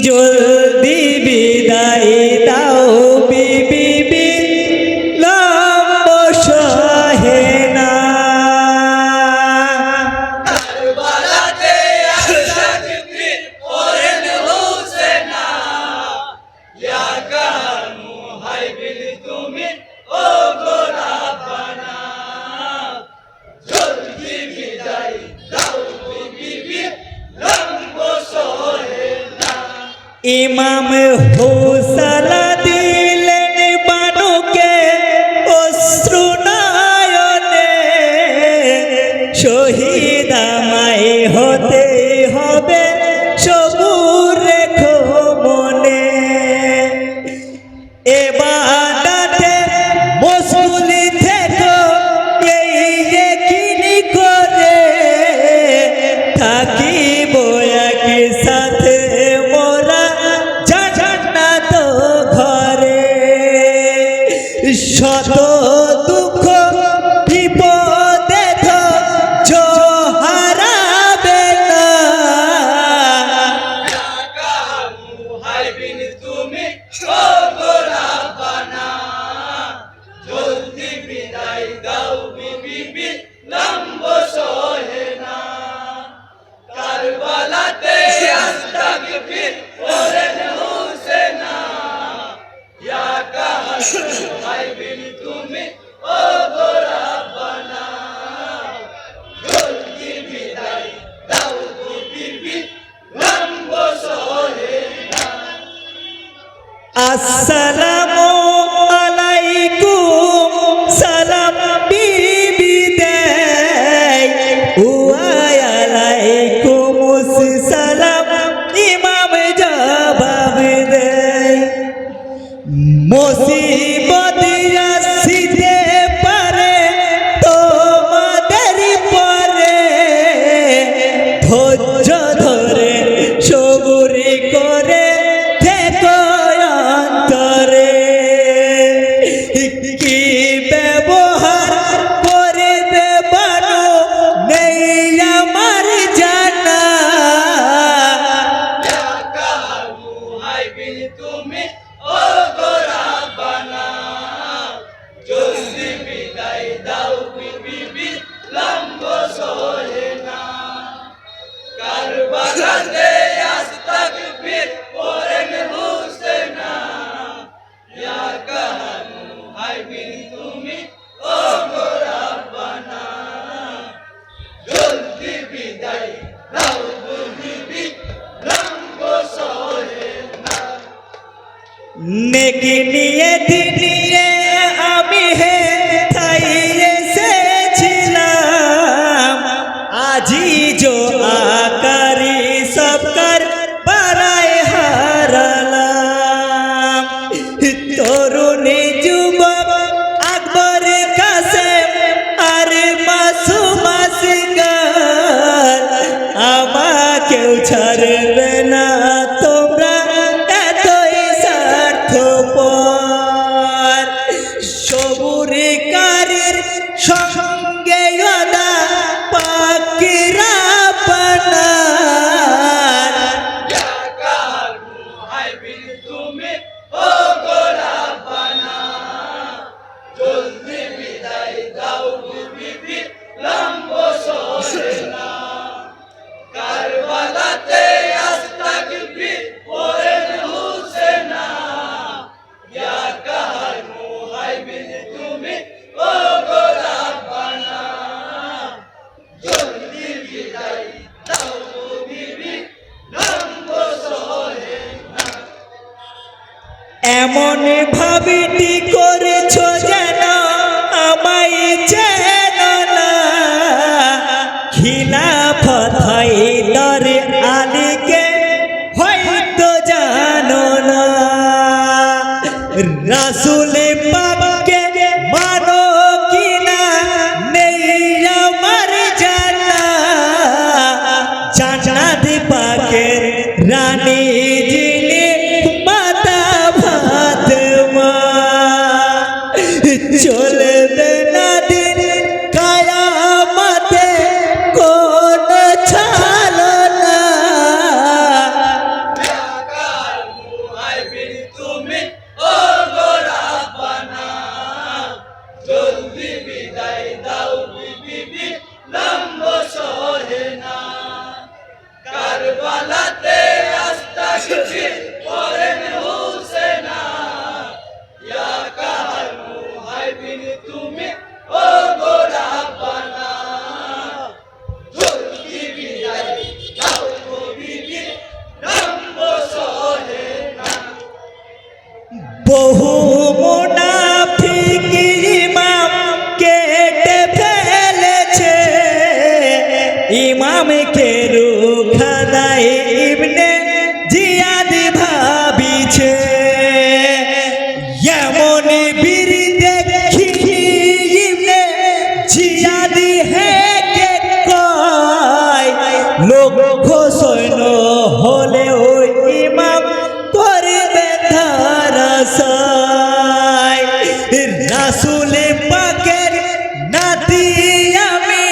জলদি বিদায় দাও বিবি বিলম্ব সহে না। কারবালাতে আশাক বীর করেন হোসেনা, ইয়া কাহার মুহাইবিন তুমি ও গো রাব্বানা। জলদি বিদায় দাও বিবি বিলম্ব সহে না। ইমাম হোসালা দিলেন বানুকে অশ্রু নয়নে, শহীদ আমায় হতে হবে সবুর রেখো মনে। এবাদাতে মশগুল থেকো এই ইয়াকিনি করে, থাকিব একই সাথে মোরা জান্নাত ঘরে। শত দুঃখ বিপদে ধৈর্য হারাবে না, ইয়া কাহার মুহাইবিন তুমি ও গো রাব্বানা। জলদি বিদায় দাও বিবি বিলম্ব সহে না। কারবালাতে আশাক বীর করেন হোসেনা, ইয়া কাহার মুহাইবিন তুমি ও গো রাব্বানা। জলদি বিদায় দাও বিবি বিলম্ব সহে না। আসসালামু আলাইকুম সালাম বিবি দেয়, ওয়া আলাইকুম সালাম ইমাম জবাব দেয়। মুসিবত আসিতে পারে তোমাদের পরে, ধৈর্য ধরে সবুর করে থেকো অন্তরে। কি ব্যবহার করবে বানো নেই আমার জানা, ইয়া কাহার মুহাইবিন তুমি ও গো রাব্বানা। জলদি বিদায় দাও বিবি বিলম্ব সহে না। কারবালাতে আশাক বীর করেন হোসেনা, ইয়া কাহার মুহাইবিন তুমি ও গো রাব্বানা। জলদি বিদায় দাও বিবি বিলম্ব সহে না। নেকি নিয়ে দিনিয়ে আমি হে তাই এসেছিলাম, আজি জো আকারি সবকার বারায় হারালাম। তরুণী যুবক আকবর কাসেম আর মাসুম আসগর, আমাকেও ছাড়বে না তোমরা এতই স্বার্থপর। সবুরকারীর সঙ্গে ওয়াদা পাকিরা পানার, ইয়া কাহার মুহাইবিন তুমি ও গো রাব্বানা। জলদি বিদায় দাও বিবি বিলম্ব সহে না। কারবালাতে আশাক বীর করেন হোসেনা, ইয়া কাহার মুহাইবিন তুমি ও গো রাব্বানা। জলদি বিদায় দাও বিবি বিলম্ব সহে না। এমন ভাবিটি করেছো যেন আমায় চেন না, খিলাফত হায়দার আলীকে হয়তো জানো না। রাসূল পাককে মানো কিনা নেই আমার জানা, জান্নাত পাকের রানী যিনি মাতা ফাতেমা। চলবে না দিন কায়ামতে কোন ছালো না, ইমামকে রুখাদাই ইবনে জিয়াদ ভাবিছে এমন বীর দেখি ইবনে জিয়াদ হেকে কয় লক্ষ সৈন্য হলে ওই ইমাম করবে ধারাসায় রাসূল পাকের নাতি আমি